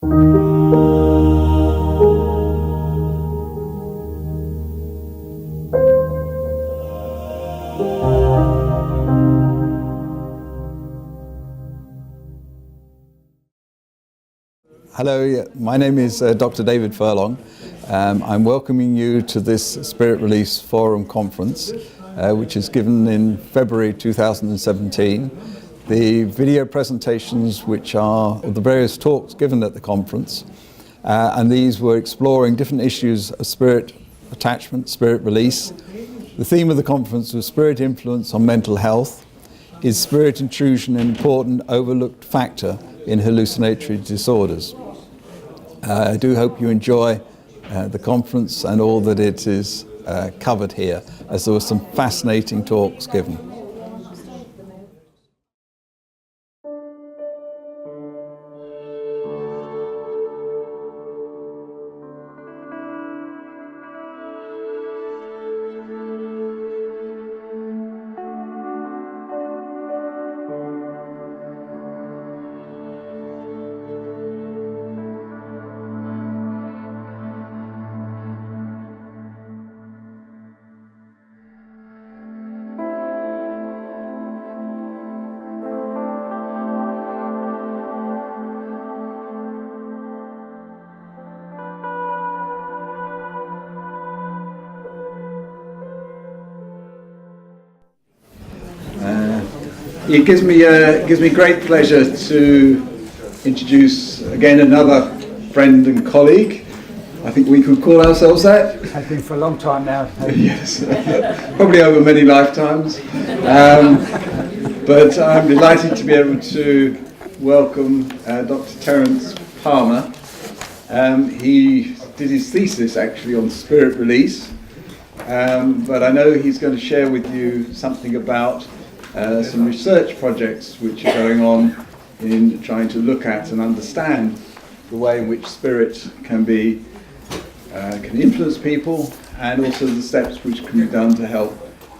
Hello, my name is Dr. David Furlong. I'm welcoming you to this Spirit Release Forum Conference, which is given in February 2017. The video presentations, which are of the various talks given at the conference, and these were exploring different issues of spirit attachment, spirit release. The theme of the conference was Spirit Influence on Mental Health. Is spirit intrusion an important overlooked factor in hallucinatory disorders? I do hope you enjoy the conference and all that it is covered here, as there were some fascinating talks given. It gives me great pleasure to introduce again another friend and colleague. I think we could call ourselves that. Has been for a long time now. Yes, probably over many lifetimes. But I'm delighted to be able to welcome Dr. Terence Palmer. He did his thesis actually on spirit release, but I know he's going to share with you something about some research projects which are going on in trying to look at and understand the way in which spirit can influence people, and also the steps which can be done to help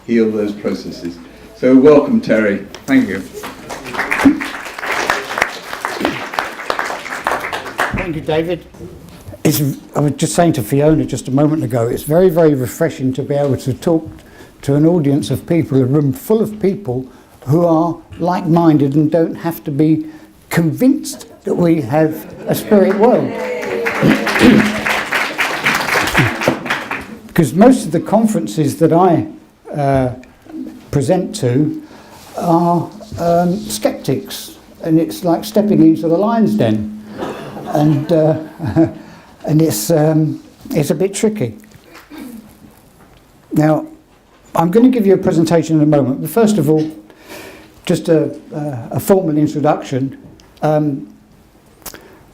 heal those processes. So welcome, Terry. Thank you. Thank you, David. I was just saying to Fiona just a moment ago, it's very, very refreshing to be able to talk to an audience of people, a room full of people who are like-minded and don't have to be convinced that we have a spirit world. Because most of the conferences that I present to are skeptics, and it's like stepping into the lion's den, and it's a bit tricky. Now, I'm going to give you a presentation in a moment, but first of all, just a formal introduction.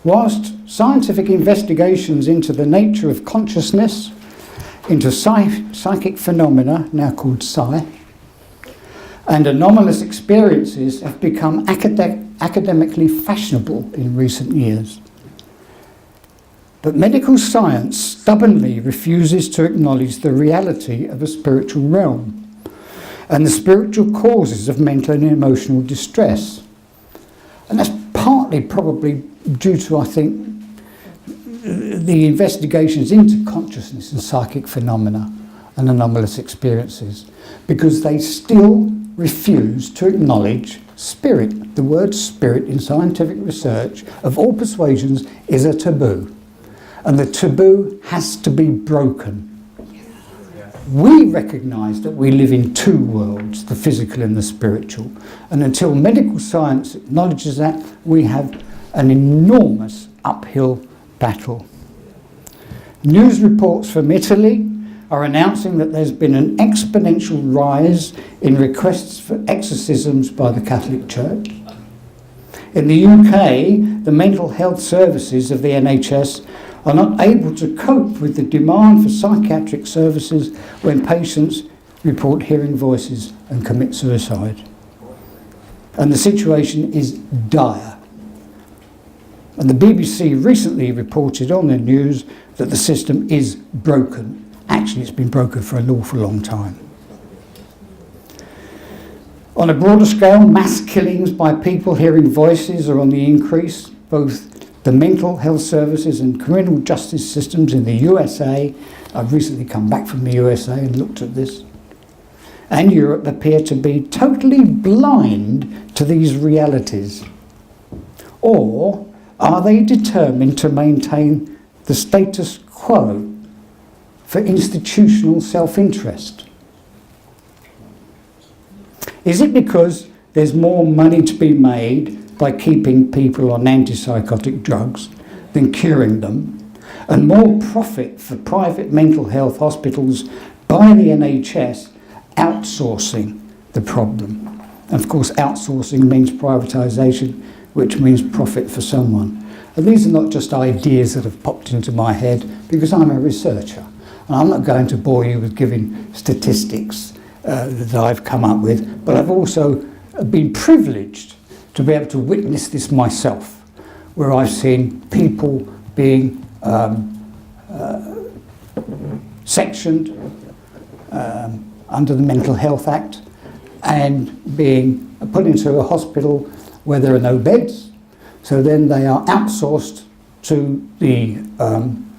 Whilst scientific investigations into the nature of consciousness, into psychic phenomena, now called psi, and anomalous experiences have become academically fashionable in recent years, but medical science stubbornly refuses to acknowledge the reality of a spiritual realm and the spiritual causes of mental and emotional distress. And that's partly probably due to, I think, the investigations into consciousness and psychic phenomena and anomalous experiences, because they still refuse to acknowledge spirit. The word spirit in scientific research of all persuasions is a taboo. And the taboo has to be broken. We recognise that we live in two worlds, the physical and the spiritual. And until medical science acknowledges that, we have an enormous uphill battle. News reports from Italy are announcing that there's been an exponential rise in requests for exorcisms by the Catholic Church. In the UK, the mental health services of the NHS are not able to cope with the demand for psychiatric services when patients report hearing voices and commit suicide. And the situation is dire. And the BBC recently reported on the news that the system is broken. Actually, it's been broken for an awful long time. On a broader scale, mass killings by people hearing voices are on the increase. Both the mental health services and criminal justice systems in the USA, I've recently come back from the USA and looked at this, and Europe appear to be totally blind to these realities? Or are they determined to maintain the status quo for institutional self-interest? Is it because there's more money to be made by keeping people on antipsychotic drugs than curing them, and more profit for private mental health hospitals by the NHS outsourcing the problem? And of course, outsourcing means privatisation, which means profit for someone. And these are not just ideas that have popped into my head, because I'm a researcher. And I'm not going to bore you with giving statistics that I've come up with, but I've also been privileged to be able to witness this myself, where I've seen people being sectioned under the Mental Health Act and being put into a hospital where there are no beds. So then they are outsourced to the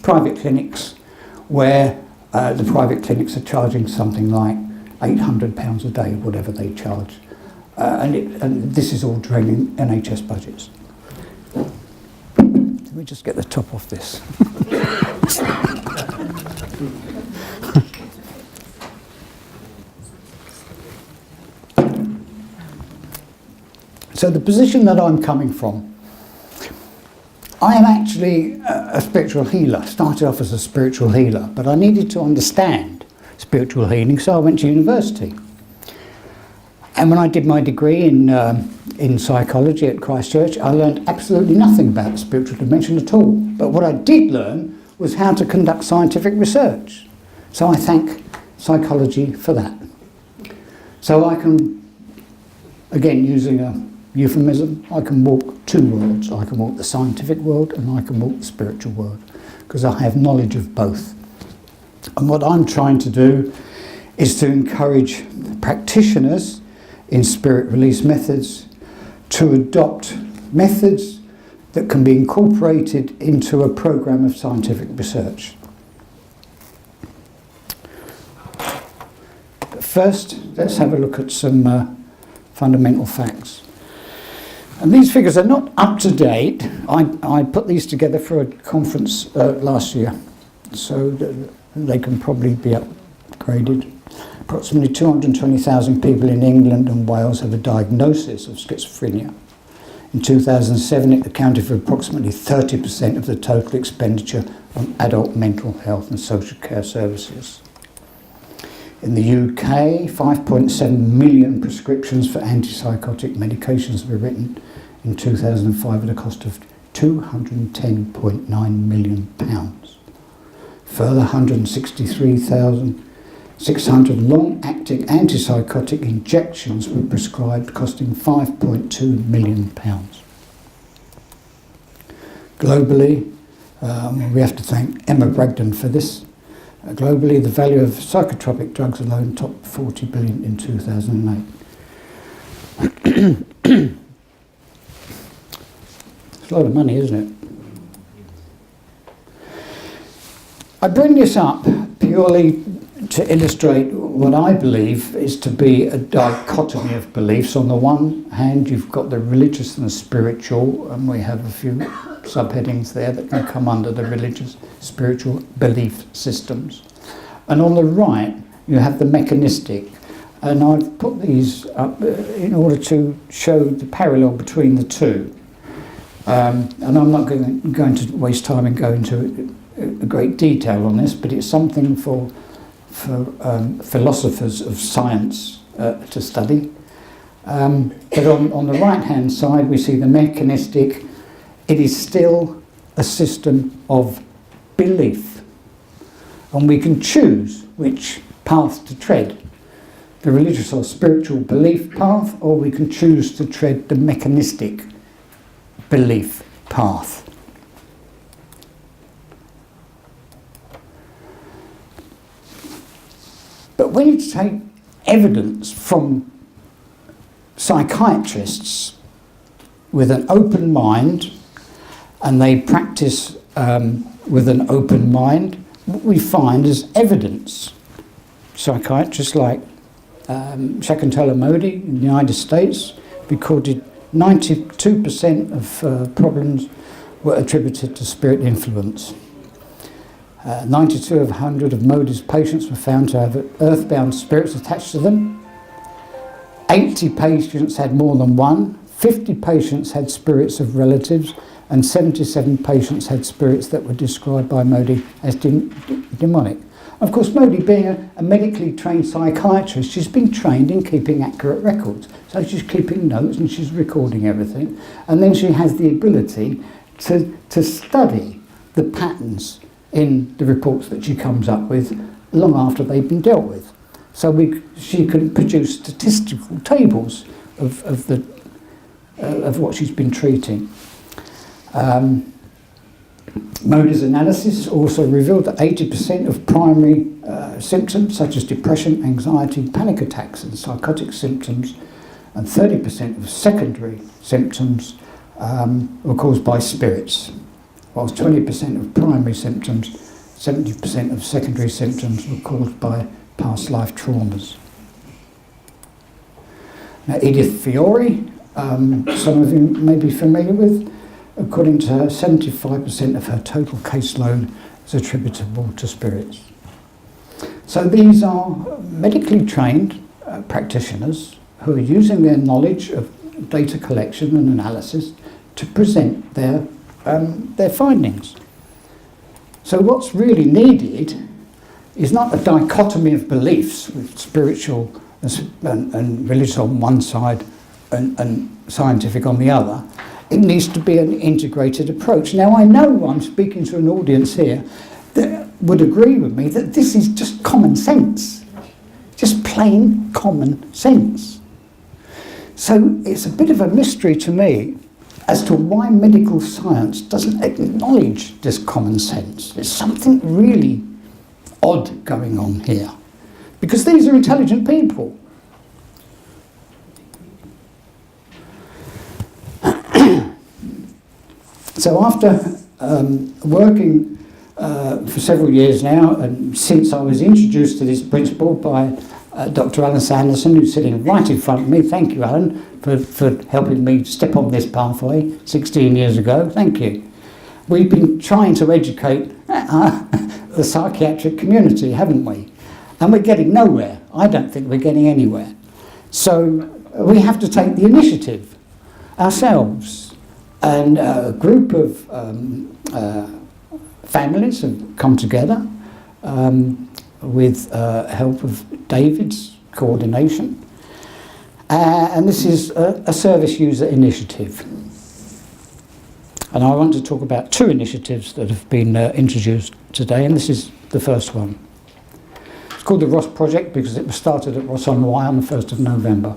private clinics, where the private clinics are charging something like £800 a day, whatever they charge. And this is all draining NHS budgets. Let me just get the top off this. So the position that I'm coming from, I am actually a spiritual healer. Started off as a spiritual healer, but I needed to understand spiritual healing, so I went to university. And when I did my degree in psychology at Christchurch, I learned absolutely nothing about the spiritual dimension at all. But what I did learn was how to conduct scientific research. So I thank psychology for that. So I can, again, using a euphemism, I can walk two worlds. I can walk the scientific world and I can walk the spiritual world, because I have knowledge of both. And what I'm trying to do is to encourage practitioners in spirit release methods to adopt methods that can be incorporated into a program of scientific research. First, let's have a look at some fundamental facts. And these figures are not up to date. I put these together for a conference last year, so they can probably be upgraded. Approximately 220,000 people in England and Wales have a diagnosis of schizophrenia. In 2007, it accounted for approximately 30% of the total expenditure on adult mental health and social care services. In the UK, 5.7 million prescriptions for antipsychotic medications were written in 2005 at a cost of £210.9 million. Further, 163,600 long-acting antipsychotic injections were prescribed, costing £5.2 million. Globally, we have to thank Emma Bragdon for this. Globally, the value of psychotropic drugs alone topped 40 billion in 2008. It's a lot of money, isn't it? I bring this up purely to illustrate what I believe is to be a dichotomy of beliefs. On the one hand, you've got the religious and the spiritual, and we have a few subheadings there that can come under the religious, spiritual belief systems. And on the right, you have the mechanistic. And I've put these up in order to show the parallel between the two. And I'm not going to waste time and go into a great detail on this, but it's something for philosophers of science to study. But on the right-hand side, we see the mechanistic. It is still a system of belief, and we can choose which path to tread, the religious or spiritual belief path, or we can choose to tread the mechanistic belief path. But when you take evidence from psychiatrists with an open mind and they practice with an open mind, what we find is evidence. Psychiatrists like Shakuntala Modi in the United States recorded 92% of problems were attributed to spirit influence. 92 of 100 of Modi's patients were found to have earthbound spirits attached to them. 80 patients had more than one. 50 patients had spirits of relatives, and 77 patients had spirits that were described by Modi as demonic. Of course, Modi, being a medically trained psychiatrist, she's been trained in keeping accurate records. So she's keeping notes and she's recording everything. And then she has the ability to study the patterns in the reports that she comes up with long after they've been dealt with. So she can produce statistical tables of what she's been treating. Modi's analysis also revealed that 80% of primary symptoms, such as depression, anxiety, panic attacks and psychotic symptoms, and 30% of secondary symptoms were caused by spirits, whilst 20% of primary symptoms, 70% of secondary symptoms were caused by past life traumas. Now, Edith Fiore, some of you may be familiar with, according to her, 75% of her total caseload is attributable to spirits. So these are medically trained practitioners who are using their knowledge of data collection and analysis to present their findings. So what's really needed is not a dichotomy of beliefs with spiritual and religious on one side and scientific on the other. It needs to be an integrated approach. Now, I know I'm speaking to an audience here that would agree with me that this is just common sense, just plain common sense. So it's a bit of a mystery to me as to why medical science doesn't acknowledge this common sense. There's something really odd going on here, because these are intelligent people. So after working for several years now, and since I was introduced to this principle by Dr Alan Sanderson, who's sitting right in front of me, thank you Alan for helping me step on this pathway 16 years ago, thank you. We've been trying to educate the psychiatric community, haven't we? And we're getting nowhere. I don't think we're getting anywhere. So we have to take the initiative ourselves. And a group of families have come together with help of David's coordination. And this is a service user initiative. And I want to talk about two initiatives that have been introduced today, and this is the first one. It's called the Ross Project because it was started at Ross on Wye on the 1st of November.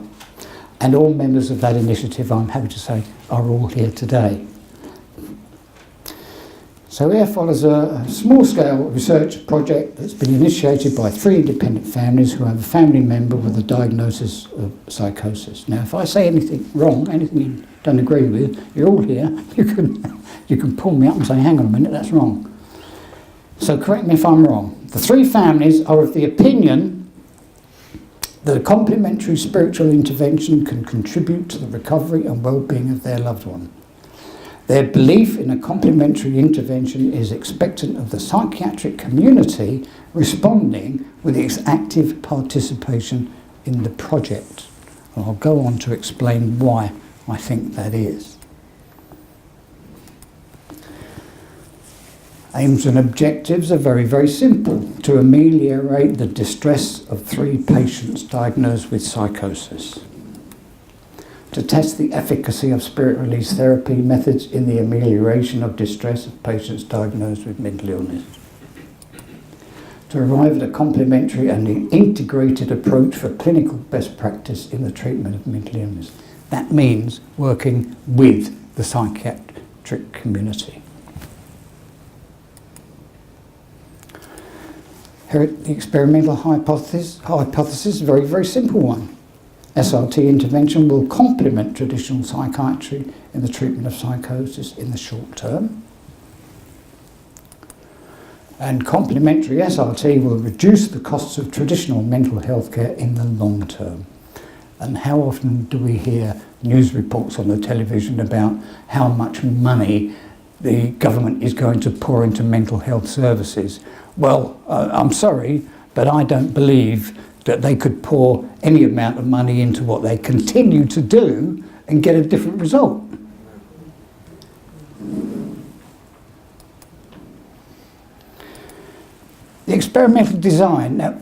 And all members of that initiative, I'm happy to say, are all here today. So here follows a small-scale research project that's been initiated by 3 independent families who have a family member with a diagnosis of psychosis. Now, if I say anything wrong, anything you don't agree with, you're all here. You can pull me up and say, hang on a minute, that's wrong. So correct me if I'm wrong. The 3 families are of the opinion that a complementary spiritual intervention can contribute to the recovery and well-being of their loved one. Their belief in a complementary intervention is expectant of the psychiatric community responding with its active participation in the project. And I'll go on to explain why I think that is. Aims and objectives are very, very simple: to ameliorate the distress of 3 patients diagnosed with psychosis, to test the efficacy of spirit release therapy methods in the amelioration of distress of patients diagnosed with mental illness, to arrive at a complementary and integrated approach for clinical best practice in the treatment of mental illness. That means working with the psychiatric community. Here, the experimental hypothesis, a very, very simple one. SRT intervention will complement traditional psychiatry in the treatment of psychosis in the short term. And complementary SRT will reduce the costs of traditional mental health care in the long term. And how often do we hear news reports on the television about how much money the government is going to pour into mental health services? Well, I'm sorry, but I don't believe that they could pour any amount of money into what they continue to do and get a different result. The experimental design, now,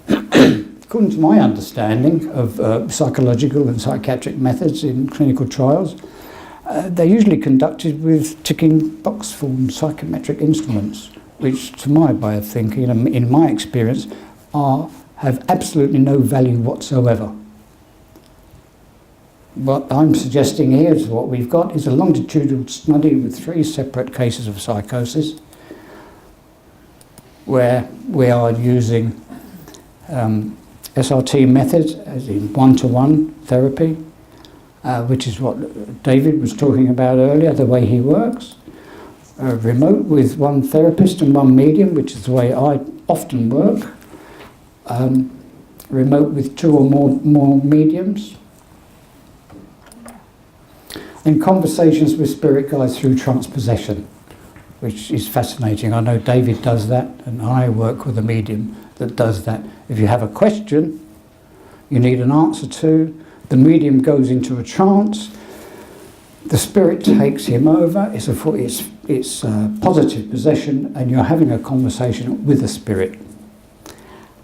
according to my understanding of psychological and psychiatric methods in clinical trials, they're usually conducted with ticking box form psychometric instruments, which, to my way of thinking, in my experience, have absolutely no value whatsoever. What I'm suggesting here is what we've got is a longitudinal study with 3 separate cases of psychosis, where we are using SRT methods, as in one-to-one therapy, which is what David was talking about earlier, the way he works. Remote with one therapist and one medium, which is the way I often work. Remote with 2 or more mediums. And conversations with spirit guides through transpossession, which is fascinating. I know David does that, and I work with a medium that does that. If you have a question you need an answer to, the medium goes into a trance, the spirit takes him over, it's positive possession, and you're having a conversation with the spirit,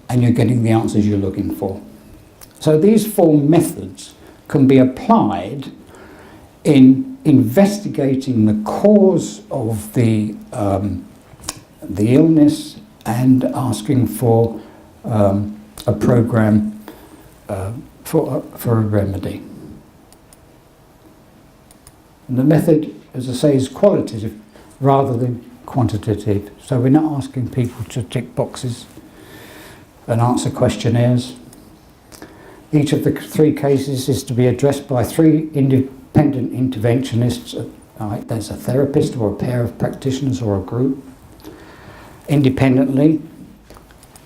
and you're getting the answers you're looking for. So these 4 methods can be applied in investigating the cause of the illness and asking for a program for a remedy. And the method, as I say, is qualitative rather than quantitative. So we're not asking people to tick boxes and answer questionnaires. Each of the 3 cases is to be addressed by 3 independent interventionists. There's a therapist or a pair of practitioners or a group, independently,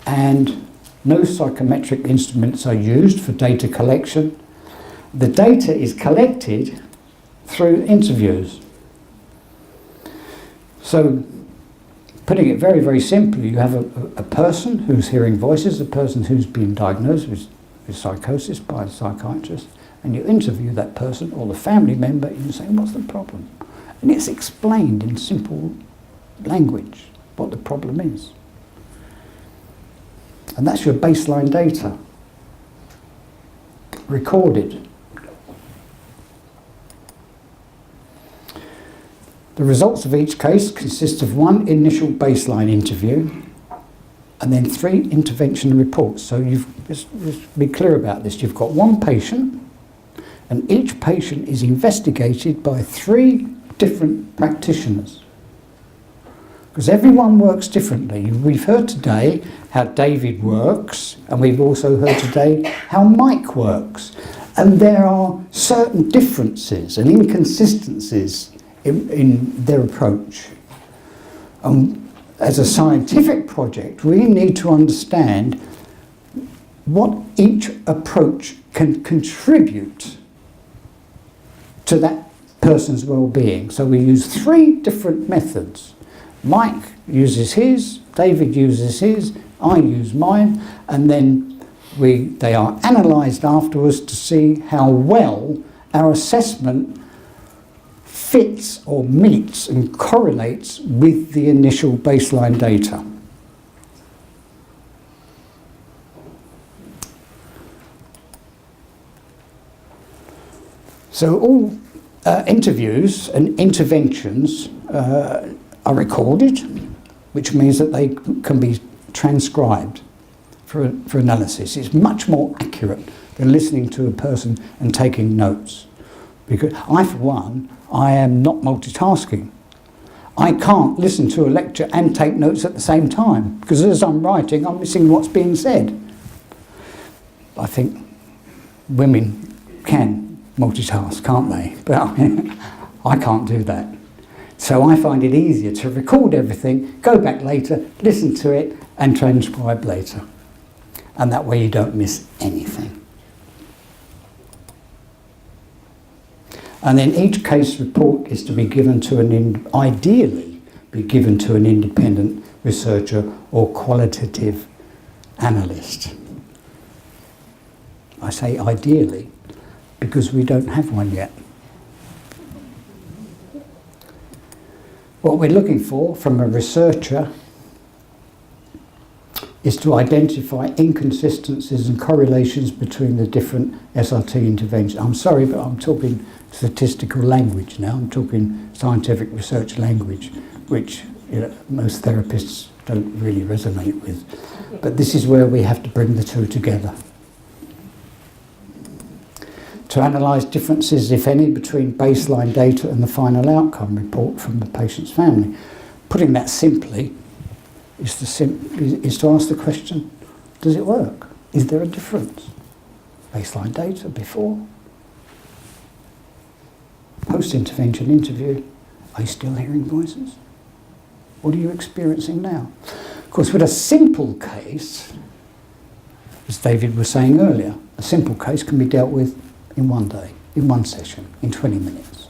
and no psychometric instruments are used for data collection. The data is collected through interviews. So, putting it very, very simply, you have a person who's hearing voices, a person who's been diagnosed with psychosis by a psychiatrist, and you interview that person or the family member and you say, what's the problem? And it's explained in simple language what the problem is. And that's your baseline data, recorded. The results of each case consist of 1 initial baseline interview and then 3 intervention reports. So just be clear about this. You've got 1 patient, and each patient is investigated by 3 different practitioners. Because everyone works differently. We've heard today how David works, and we've also heard today how Mike works. And there are certain differences and inconsistencies in their approach. As a scientific project, we need to understand what each approach can contribute to that person's well-being. So we use 3 different methods. Mike uses his, David uses his, I use mine, and then they are analysed afterwards to see how well our assessment fits or meets and correlates with the initial baseline data. So all interviews and interventions are recorded, which means that they can be transcribed for analysis. It's much more accurate than listening to a person and taking notes. Because I, for one, I am not multitasking. I can't listen to a lecture and take notes at the same time, because as I'm writing, I'm missing what's being said. I think women can multitask, can't they? But I can't do that. So I find it easier to record everything, go back later, listen to it, and transcribe later. And that way you don't miss anything. And then each case report is to be given to ideally be given to an independent researcher or qualitative analyst. I say ideally because we don't have one yet. What we're looking for from a researcher is to identify inconsistencies and correlations between the different SRT interventions. I'm sorry, but I'm talking statistical language now. I'm talking scientific research language, which most therapists don't really resonate with. But this is where we have to bring the two together. To analyse differences, if any, between baseline data and the final outcome report from the patient's family. Putting that simply, is to ask the question, does it work? Is there a difference? Baseline data before, post-intervention interview, are you still hearing voices? What are you experiencing now? Of course, with a simple case, as David was saying earlier, a simple case can be dealt with in one day, in one session, in 20 minutes.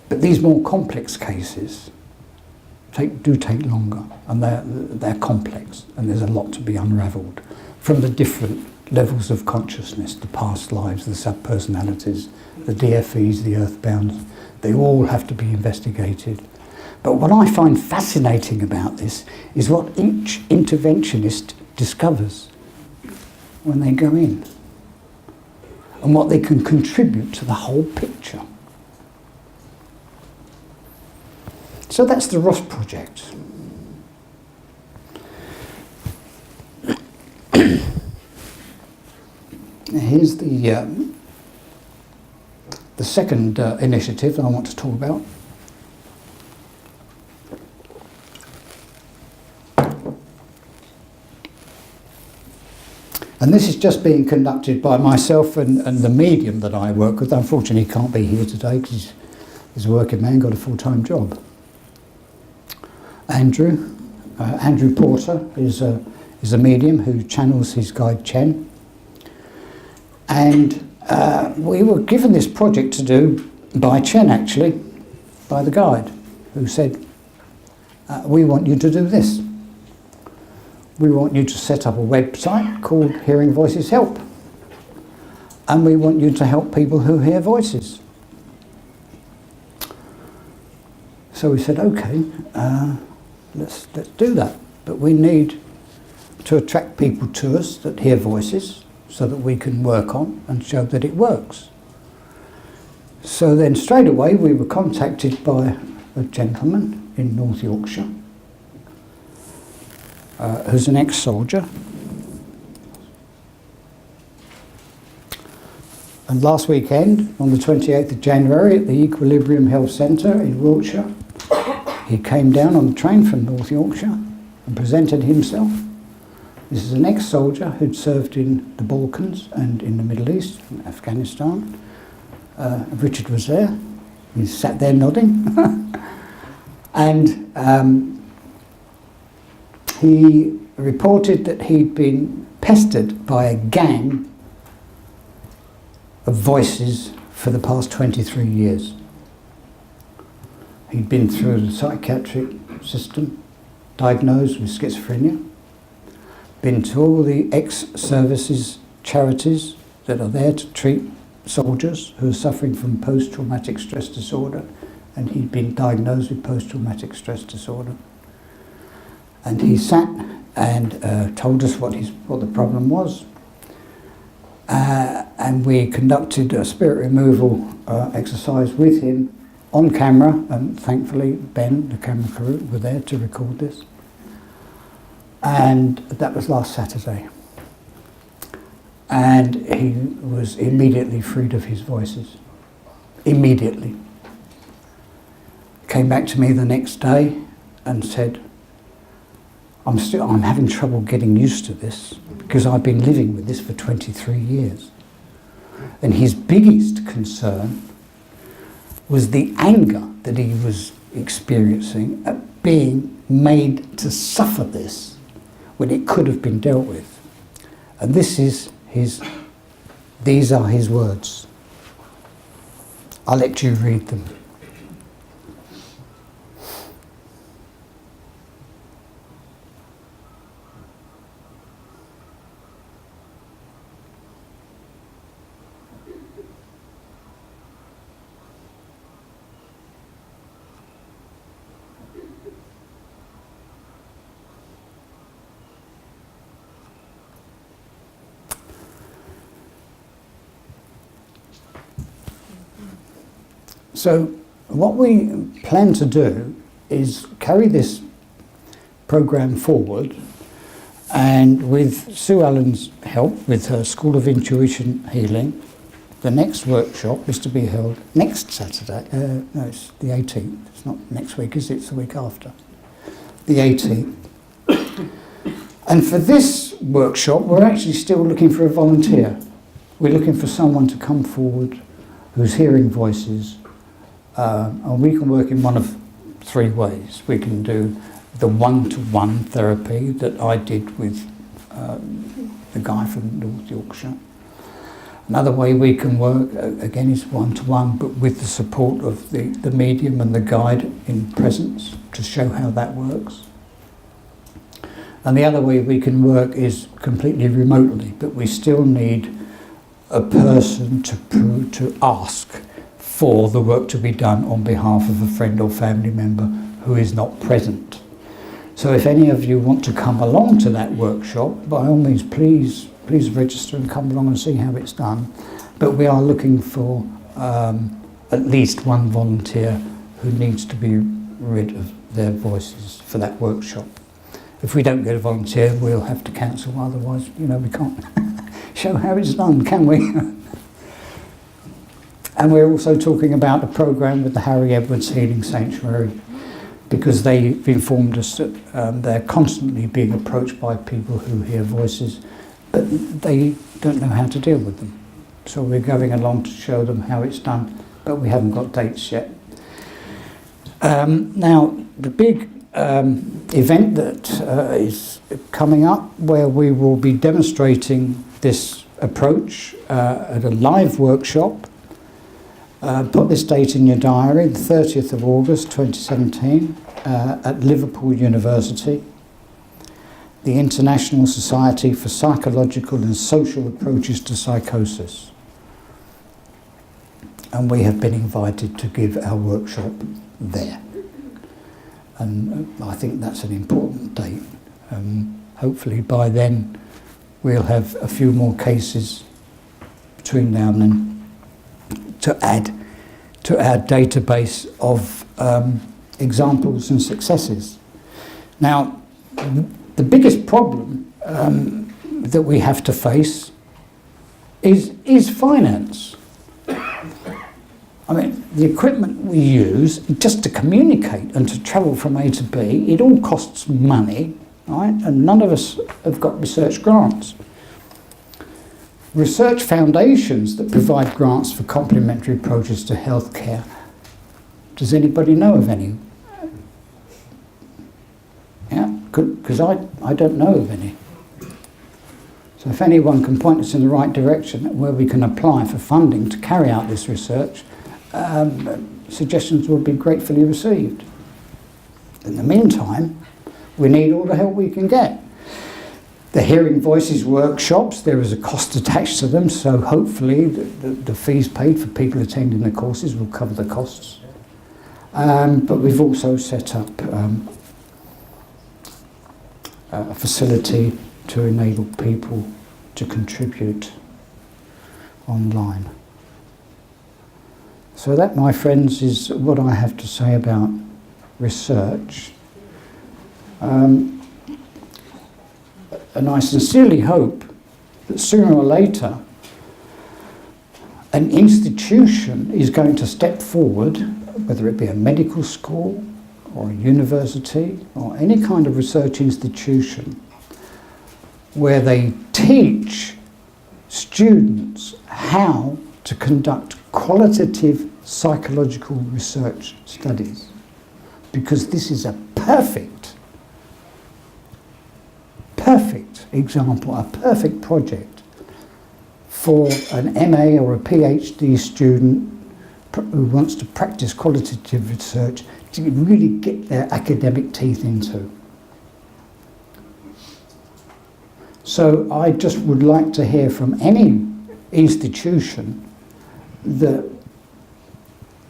But these more complex cases do take longer, and they're complex, and there's a lot to be unravelled from the different levels of consciousness, the past lives, the subpersonalities, the DFEs, the earthbounds. They all have to be investigated. But what I find fascinating about this is what each interventionist discovers when they go in, and what they can contribute to the whole picture. So that's the Ross project. Here's the second initiative that I want to talk about. And this is just being conducted by myself and the medium that I work with. Unfortunately, he can't be here today because he's a working man, got a full-time job. Andrew Porter is a medium who channels his guide Chen. And we were given this project to do by Chen, actually, by the guide, who said, we want you to do this. We want you to set up a website called Hearing Voices Help. And we want you to help people who hear voices. So we said, okay, let's do that. But we need to attract people to us that hear voices so that we can work on and show that it works. So then straight away we were contacted by a gentleman in North Yorkshire who's an ex-soldier. And last weekend, on the 28th of January, at the Equilibrium Health Centre in Wiltshire, he came down on the train from North Yorkshire and presented himself. This is an ex-soldier who'd served in the Balkans and in the Middle East, in Afghanistan. Richard was there. He sat there nodding. And he reported that he'd been pestered by a gang of voices for the past 23 years. He'd been through the psychiatric system, diagnosed with schizophrenia, been to all the ex-services charities that are there to treat soldiers who are suffering from post-traumatic stress disorder, and he'd been diagnosed with post-traumatic stress disorder. And he sat and told us what the problem was. And we conducted a spirit removal exercise with him on camera, and thankfully Ben, the camera crew, were there to record this. And that was last Saturday. And he was immediately freed of his voices. Immediately. Came back to me the next day and said, I'm having trouble getting used to this because I've been living with this for 23 years. And his biggest concern was the anger that he was experiencing at being made to suffer this when it could have been dealt with. And these are his words. I'll let you read them. So what we plan to do is carry this programme forward, and with Sue Allen's help, with her School of Intuition Healing, the next workshop is to be held next Saturday. No, it's the 18th. It's not next week, is it? It's the week after. The 18th. And for this workshop, we're actually still looking for a volunteer. We're looking for someone to come forward who's hearing voices. And we can work in one of three ways. We can do the one-to-one therapy that I did with the guy from North Yorkshire. Another way we can work, again, is one-to-one, but with the support of the medium and the guide in presence to show how that works. And the other way we can work is completely remotely, but we still need a person to ask for the work to be done on behalf of a friend or family member who is not present. So if any of you want to come along to that workshop, by all means, please register and come along and see how it's done. But we are looking for at least one volunteer who needs to be rid of their voices for that workshop. If we don't get a volunteer, we'll have to cancel, otherwise, we can't show how it's done, can we? And we're also talking about a programme with the Harry Edwards Healing Sanctuary, because they've informed us that they're constantly being approached by people who hear voices, but they don't know how to deal with them. So we're going along to show them how it's done, but we haven't got dates yet. Now, the big event that is coming up, where we will be demonstrating this approach at a live workshop. Put this date in your diary, the 30th of August 2017, at Liverpool University, the International Society for Psychological and Social Approaches to Psychosis. And we have been invited to give our workshop there. And I think that's an important date. Hopefully by then we'll have a few more cases between now and then to add to our database of examples and successes. Now, the biggest problem that we have to face is finance. I mean, the equipment we use just to communicate and to travel from A to B, it all costs money, right? And none of us have got research grants. Research foundations that provide grants for complementary approaches to healthcare. Does anybody know of any? Yeah, because I don't know of any. So if anyone can point us in the right direction where we can apply for funding to carry out this research, suggestions will be gratefully received. In the meantime, we need all the help we can get. The Hearing Voices workshops, there is a cost attached to them, so hopefully the fees paid for people attending the courses will cover the costs. But we've also set up a facility to enable people to contribute online. So that, my friends, is what I have to say about research. And I sincerely hope that sooner or later an institution is going to step forward, whether it be a medical school or a university or any kind of research institution where they teach students how to conduct qualitative psychological research studies, because this is a perfect example, a perfect project for an MA or a PhD student who wants to practice qualitative research to really get their academic teeth into. So I just would like to hear from any institution that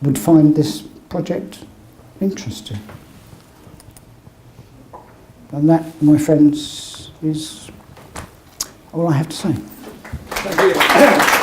would find this project interesting. And that, my friends, is all I have to say. Thank you.